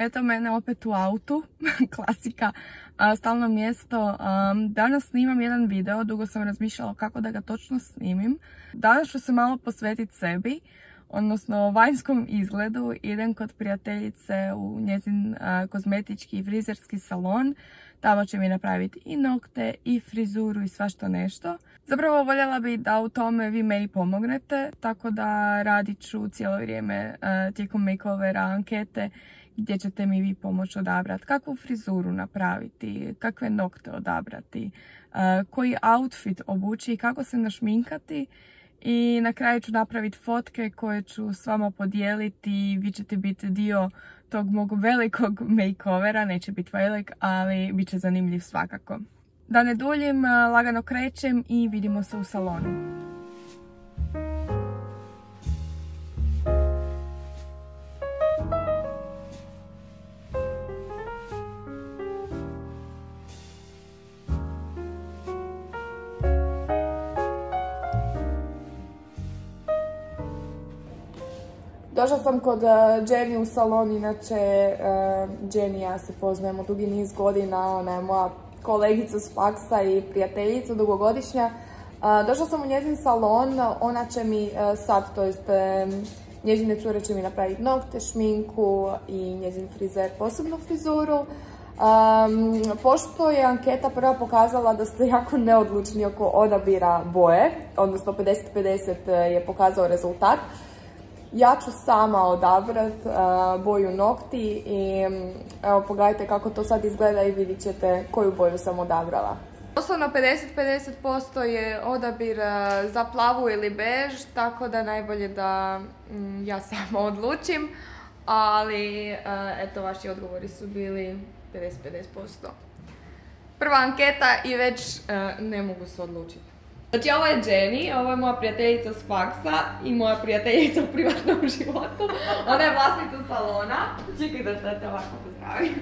Eto mene opet u autu, klasika, stalno mjesto. Danas snimam jedan video, dugo sam razmišljala kako da ga točno snimim. Danas ću se malo posvetiti sebi, odnosno vanjskom izgledu. Idem kod prijateljice u njezin kozmetički i frizerski salon. Tamo će mi napraviti i nokte i frizuru i svašta nešto. Zapravo voljela bih da u tome vi meni pomognete, tako da radit ću cijelo vrijeme tijekom makeovera ankete gdje ćete mi vi pomoći odabrati kakvu frizuru napraviti, kakve nokte odabrati, koji outfit obući i kako se našminkati. I na kraju ću napraviti fotke koje ću s vama podijeliti. Vi ćete biti dio tog mog velikog makeovera, neće biti velik, ali bit će zanimljiv svakako. Da ne duljim, lagano krećem i vidimo se u salonu. Došla sam kod Jenny u salon, inače Jenny i ja se poznajemo dugi niz godina, ona je moja kolegica s faksa i prijateljica dugogodišnja. Došla sam u njezin salon, ona će mi sad, to jest njezine cure će mi napraviti nokte, šminku i njezin frizer posebnu frizuru. Pošto je anketa prva pokazala da ste jako neodlučni oko odabira boje, odnosno 50-50 je pokazao rezultat, ja ću sama odabrat boju nokti i evo pogledajte kako to sad izgleda i vidit ćete koju boju sam odabrala. Doslovno 50-50% je odabir za plavu ili bež, tako da najbolje da ja sama odlučim, ali eto vaši odgovori su bili 50-50%. Prva anketa i već ne mogu se odlučiti. Znači ovo je Jenny, ovo je moja prijateljica s faksa i moja prijateljica u privatnom životu. Ona je vlasnica salona. Čekaj da te ovako pozdravim.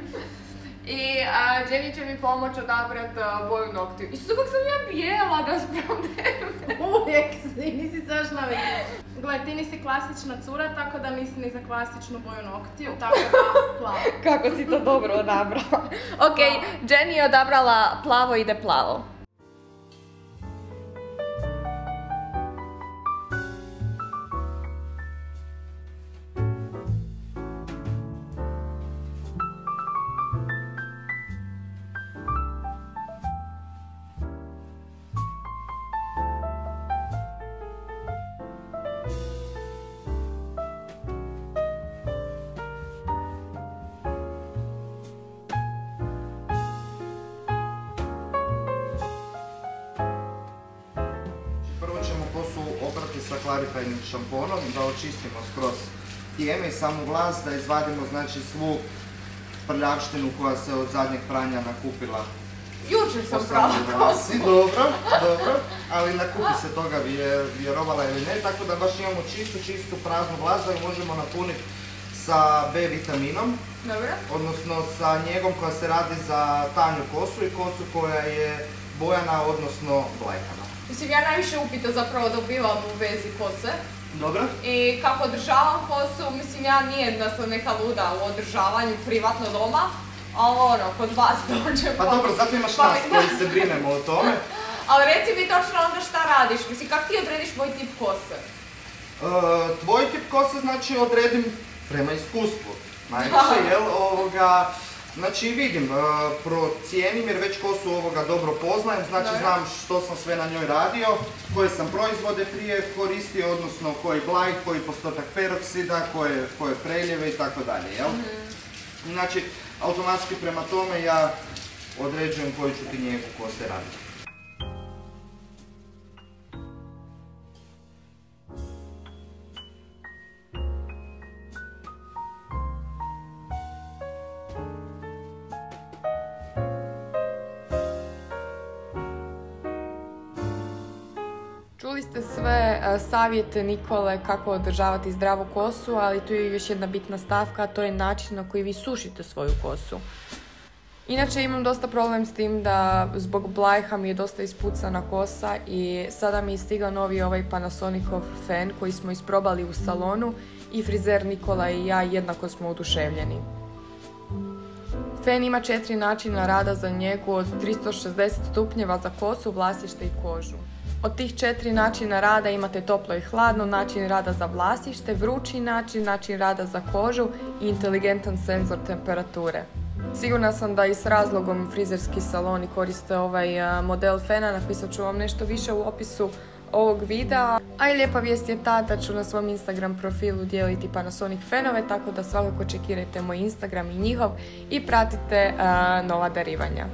I Jenny će mi pomoći odabrati boju noktiju. Isto kako sam ja bijela da sprem tebe. Uvijek si, nisi saš navikla. Gledaj, ti nisi klasična cura, tako da nisi ni za klasičnu boju noktiju, tako da plavo. Kako si to dobro odabrala. Ok, Jenny je odabrala plavo, ide plavo. Sa clarifying šamponom, da očistimo skroz tijeme i samu vlas, da izvadimo znači svu prljavštinu koja se od zadnjeg pranja nakupila. Jučer sam prala kosu. Dobro, ali nakupi se toga vjerovala ili ne, tako da baš imamo čistu praznu vlas da ju možemo napuniti sa B vitaminom. Dobro. Odnosno sa njegom koja se radi za tanju kosu i kosu koja je bojana, odnosno blajkana. Mislim, ja najviše upita zapravo dobivam u vezi kose. Dobro. I kako održavam kosu, mislim, ja nije da sam neka luda u održavanju privatno doma, ali ono, kod vas dođem. Pa dobro, zato imaš nas koji se brinemo o tome. Ali reci mi točno onda šta radiš, mislim, kako ti odrediš moj tip kose? Tvoj tip kose znači odredim prema iskustvu. Najviše, jel, znači vidim, procijenim jer već kosu dobro poznajem, znači znam što sam sve na njoj radio, koje sam proizvode prije koristio, odnosno koji blaj, koji postotak peroksida, koje preljeve i tako dalje, jel? Znači, automatski prema tome ja određujem koju ću ti njegu kose raditi. Čuli ste sve savjete Nikole kako održavati zdravu kosu, ali tu je još jedna bitna stavka, a to je način na koji vi sušite svoju kosu. Inače imam dosta problem s tim da zbog blajha mi je dosta ispucana kosa i sada mi je stigao novi ovaj Panasonicov fen koji smo isprobali u salonu i frizer Nikola i ja jednako smo oduševljeni. Fen ima 4 načina rada za njegu od 360 stupnjeva za kosu, vlasište i kožu. Od tih 4 načina rada imate toplo i hladno, način rada za vlasište, vrući način rada za kožu i inteligentan senzor temperature. Sigurna sam da i s razlogom frizerski saloni koriste ovaj model fena, napisat ću vam nešto više u opisu ovog videa. A i lijepa vijest je ta da ću na svom Instagram profilu dijeliti Panasonic fenove, tako da svakako čekirajte moj Instagram i njihov i pratite nova darivanja.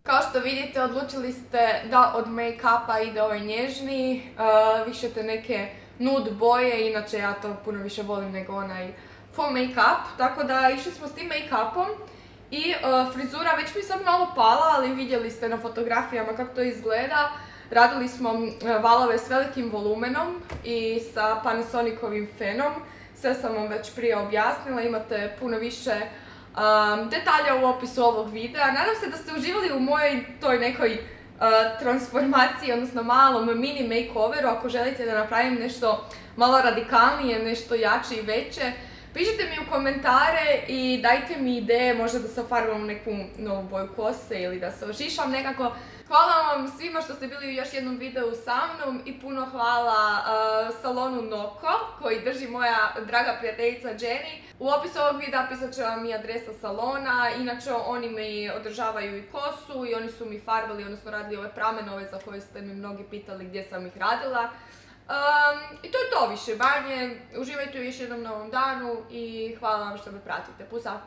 Kao što vidite, odlučili ste da od make-upa ide ovaj nježni, više te neke nude boje, inače ja to puno više volim nego onaj full make-up, tako da išli smo s tim make-upom i frizura već mi sad malo pala, ali vidjeli ste na fotografijama kako to izgleda. Radili smo valove s velikim volumenom i sa Panasonicovim fenom, sve sam vam već prije objasnila, imate puno više detalja u opisu ovog videa. Nadam se da ste uživali u mojoj toj nekoj transformaciji, odnosno malom mini makeoveru. Ako želite da napravim nešto malo radikalnije, nešto jače i veće, pišite mi u komentare i dajte mi ideje, možda da se ofarbam neku novu boju kose ili da se ošišam nekako. Hvala vam svima što ste bili u još jednom videu sa mnom i puno hvala salonu Noko koji drži moja draga prijateljica Jenny. U opisu ovog videa pisat ću vam i adresa salona, inače oni mi održavaju i kosu i oni su mi farbali, odnosno radili ove pramenove za koje ste mi mnogi pitali gdje sam ih radila. I to je to više manje. Uživajte u još jednom novom danu i hvala vam što me pratite. Pusa!